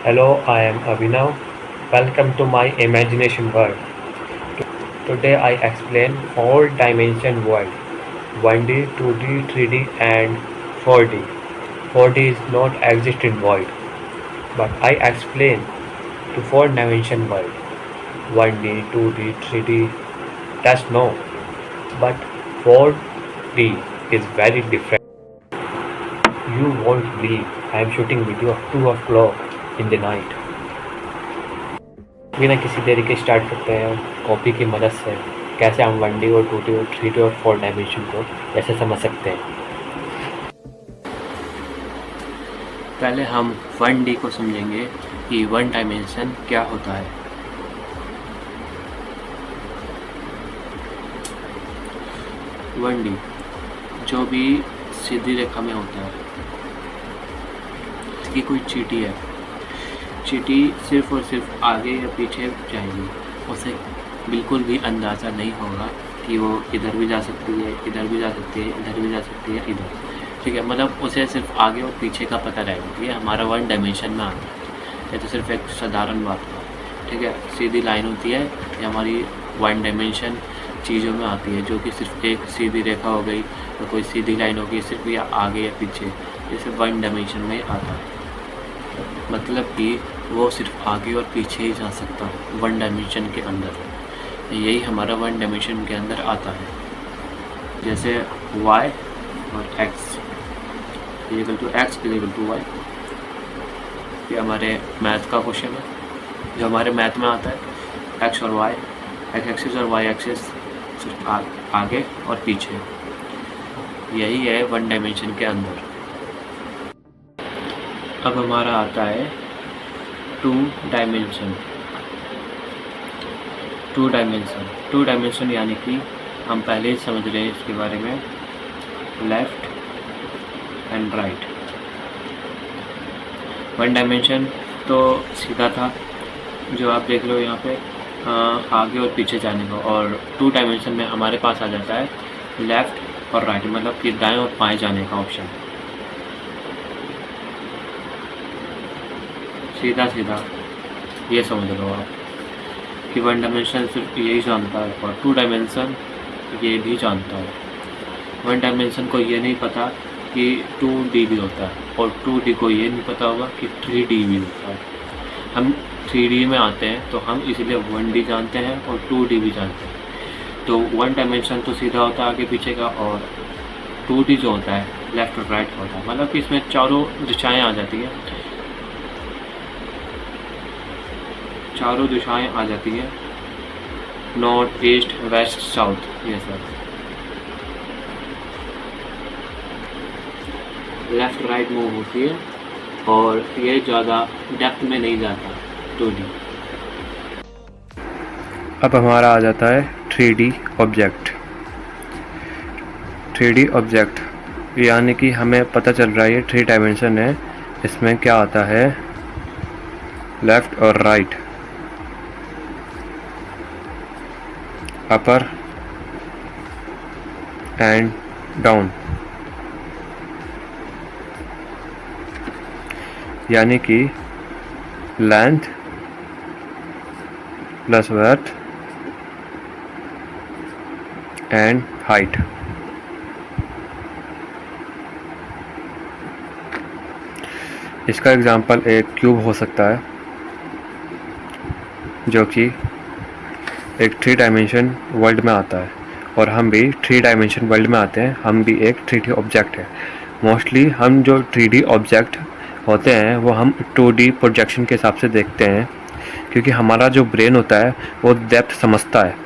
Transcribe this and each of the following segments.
Hello, I am Abhinav. Welcome to my imagination world. Today I explain four dimension world: 1D, 2D, 3D and 4D. 4D is not exist in void, but I explain to four dimension world: 1D, 2D, 3D. That's no, but 4D is very different. You won't believe I am shooting video of 2 o'clock in the night. बिना किसी देरी के start करते हैं copy की मदद से कैसे हम 1D और 2D और 3D और 4 डायमेंशन को कैसे समझ सकते हैं। पहले हम 1D को समझेंगे कि 1 डायमेंशन क्या होता है। वन डी जो भी सीधी रेखा में होता है, इसकी कोई चीटी है, चीटी सिर्फ और सिर्फ आगे या पीछे जाएगी, उसे बिल्कुल भी अंदाज़ा नहीं होगा कि वो इधर भी जा सकती है, इधर भी जा सकती है, इधर भी जा सकती है, इधर, ठीक है। मतलब उसे सिर्फ आगे और पीछे का पता रहेगा। ये हमारा 1 डायमेंशन में आता है। ये तो सिर्फ एक साधारण बात है, ठीक है। सीधी लाइन होती है, ये हमारी 1 डायमेंशन चीज़ों में आती है, जो कि सिर्फ एक सीधी रेखा हो गई तो कोई सीधी लाइन होगी, सिर्फ या आगे या पीछे, ये सिर्फ 1 डायमेंशन में आता है। मतलब कि वो सिर्फ आगे और पीछे ही जा सकता है 1 डायमेंशन के अंदर। यही हमारा 1 डायमेंशन के अंदर आता है। जैसे y और x equal to x equal to y, ये हमारे मैथ का क्वेश्चन है जो हमारे मैथ में आता है। x और y, x एक्सिस और y एक्सिस सिर्फ आगे और पीछे, यही है 1 डायमेंशन के अंदर। अब हमारा आता है 2 डायमेंशन। 2 डायमेंशन यानी कि हम पहले ही समझ रहे हैं इसके बारे में, लेफ़्ट एंड राइट। 1 डायमेंशन तो सीधा था, जो आप देख लो यहाँ पे आगे और पीछे जाने को, और 2 डायमेंशन में हमारे पास आ जाता है लेफ़्ट और राइट, मतलब कि दाएं और बाएं जाने का ऑप्शन। सीधा सीधा ये समझ लो आप कि 1 डायमेंशन सिर्फ यही जानता है और 2 डायमेंशन ये भी जानता है। 1 डायमेंशन को ये नहीं पता कि 2D भी होता है, और 2D को ये नहीं पता होगा कि 3D भी होता है। हम 3D में आते हैं तो हम इसलिए 1D जानते हैं और 2D भी जानते हैं। तो 1 डायमेंशन तो सीधा होता है आगे पीछे का, और 2D जो होता है लेफ़्ट और राइट होता है, मतलब कि इसमें चारों दिशाएं आ जाती हैं, चारों दिशाएं आ जाती हैं, नॉर्थ ईस्ट वेस्ट साउथ, ये सब लेफ़्ट राइट मूव होती है, और ये ज़्यादा डेप्थ में नहीं जाता 2D। अब हमारा आ जाता है 3D ऑब्जेक्ट। 3D ऑब्जेक्ट यानी कि हमें पता चल रहा है ये 3 डायमेंशन है, इसमें क्या आता है, लेफ़्ट और राइट, अपर एंड डाउन, यानी कि length plus worth and height. इसका एग्जांपल एक क्यूब हो सकता है, जो कि एक 3 डायमेंशन वर्ल्ड में आता है, और हम भी 3 डायमेंशन वर्ल्ड में आते हैं, हम भी एक 3D ऑब्जेक्ट है। मोस्टली हम जो 3D ऑब्जेक्ट होते हैं वो हम 2D प्रोजेक्शन के हिसाब से देखते हैं, क्योंकि हमारा जो ब्रेन होता है वो डेप्थ समझता है।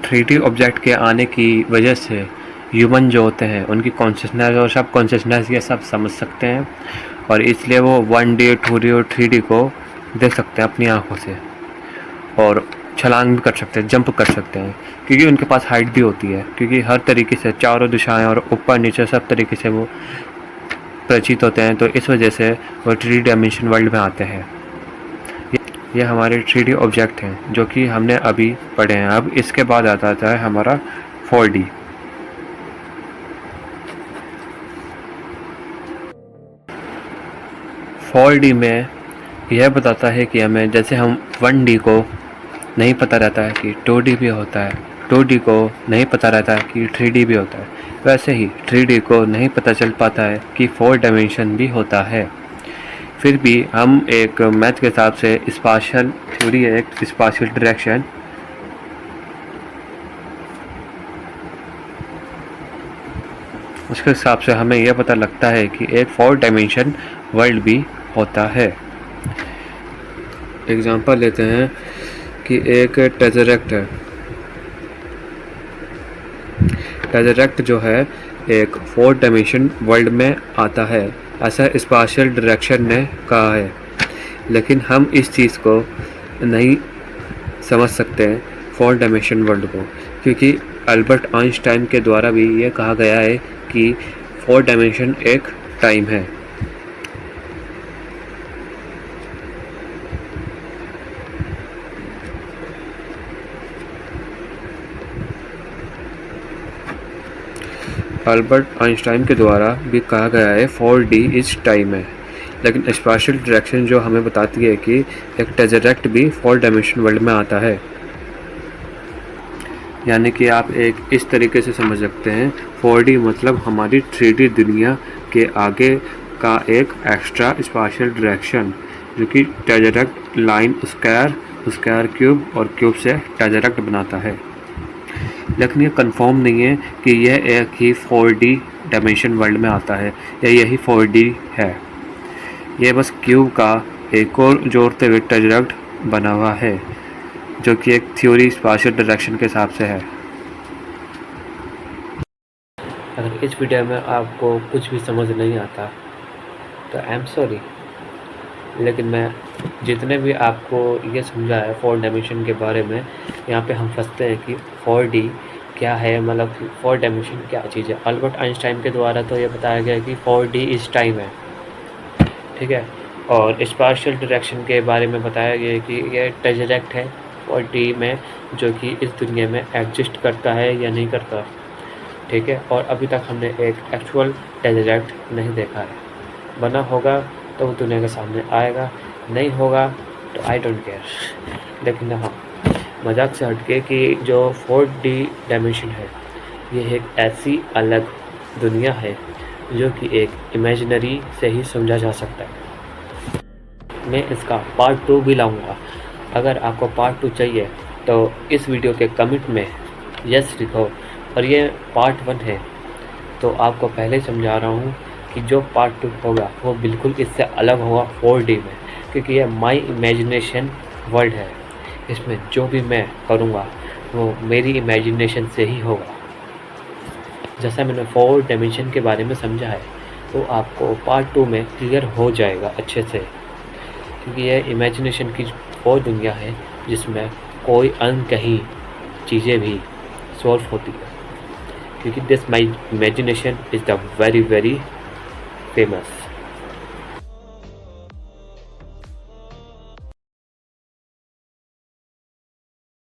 3D ऑब्जेक्ट के आने की वजह से ह्यूमन जो होते हैं उनकी कॉन्शियसनेस और सब कॉन्शियसनेस ये सब समझ सकते हैं, और इसलिए वो 1D 2D और 3D को देख सकते हैं अपनी आँखों से, और छलांग भी कर सकते हैं, जंप कर सकते हैं, क्योंकि उनके पास हाइट भी होती है, क्योंकि हर तरीके से चारों दिशाएं और ऊपर नीचे सब तरीके से वो परिचित होते हैं, तो इस वजह से वो 3 डायमेंशन वर्ल्ड में आते हैं। ये हमारे 3D ऑब्जेक्ट हैं जो कि हमने अभी पढ़े हैं। अब इसके बाद आता है हमारा 4D। 4D में यह बताता है कि हमें, जैसे हम 1D को नहीं पता रहता है कि 2D भी होता है, 2D को नहीं पता रहता है कि 3D भी होता है, वैसे ही 3D को नहीं पता चल पाता है कि 4 डायमेंशन भी होता है। फिर भी हम एक मैथ के हिसाब से स्पाशियल थ्योरी है, एक स्पाशियल डायरेक्शन, उसके हिसाब से हमें यह पता लगता है कि एक 4 डायमेंशन वर्ल्ड भी होता है। एग्जांपल लेते हैं कि एक टेजरेक्ट है। टेजरेक्ट जो है एक 4 डायमेंशन वर्ल्ड में आता है, ऐसा स्पाशियल डायरेक्शन ने कहा है। लेकिन हम इस चीज़ को नहीं समझ सकते हैं 4 डायमेंशन वर्ल्ड को, क्योंकि अल्बर्ट आइंस्टाइन के द्वारा भी ये कहा गया है कि 4 डायमेंशन एक टाइम है। अल्बर्ट आइंस्टाइन के द्वारा भी कहा गया है 4D इज टाइम है। लेकिन स्पाशियल डायरेक्शन जो हमें बताती है कि एक टेजरेक्ट भी 4 डायमेंशन वर्ल्ड में आता है। यानी कि आप एक इस तरीके से समझ सकते हैं 4D मतलब हमारी 3D दुनिया के आगे का एक एक्स्ट्रा स्पाशियल डायरेक्शन, जो कि टेजरेक्ट लाइन, स्क्वायर क्यूब और क्यूब से टेजरेक्ट बनाता है। लेकिन ये कंफर्म नहीं है कि यह एक ही 4D डायमेंशन वर्ल्ड में आता है या यही 4D है। ये बस क्यूब का एक और जोड़ते हुए टेजरेक्ट बना हुआ है, जो कि एक थ्योरी स्पाशियल डायरेक्शन के हिसाब से है। अगर इस वीडियो में आपको कुछ भी समझ नहीं आता तो आई एम सॉरी, लेकिन मैं जितने भी आपको ये समझा है 4 डायमेंशन के बारे में, यहाँ पे हम फंसते हैं कि 4D क्या है, मतलब 4 डायमेंशन क्या चीज़ है। अल्बर्ट आइंस्टाइन के द्वारा तो ये बताया गया कि 4D इस टाइम है, ठीक है। और स्पाशियल डायरेक्शन के बारे में बताया गया कि ये टेजरेक्ट है 4D में, जो कि इस दुनिया में एग्जिस्ट करता है या नहीं करता, ठीक है। और अभी तक हमने एक एक्चुअल टेजरेक्ट नहीं देखा है। बना होगा तो वो दुनिया के सामने आएगा, नहीं होगा तो आई डोंट केयर। लेकिन हाँ, मजाक से हटके कि जो 4D डायमेंशन है, ये एक ऐसी अलग दुनिया है जो कि एक इमेजिनरी से ही समझा जा सकता है। मैं इसका पार्ट 2 भी लाऊंगा। अगर आपको पार्ट 2 चाहिए तो इस वीडियो के कमेंट में यस लिखो, और ये पार्ट 1 है तो आपको पहले समझा रहा हूँ कि जो पार्ट 2 होगा वो बिल्कुल इससे अलग होगा 4D में, क्योंकि ये माई इमेजिनेशन वर्ल्ड है। इसमें जो भी मैं करूँगा वो मेरी इमेजिनेशन से ही होगा। जैसा मैंने 4 डायमेंशन के बारे में समझा है तो आपको पार्ट 2 में क्लियर हो जाएगा अच्छे से, क्योंकि यह इमेजिनेशन की वो दुनिया है जिसमें कोई अनकही चीज़ें भी सॉल्व होती है, क्योंकि this my imagination is the very very famous.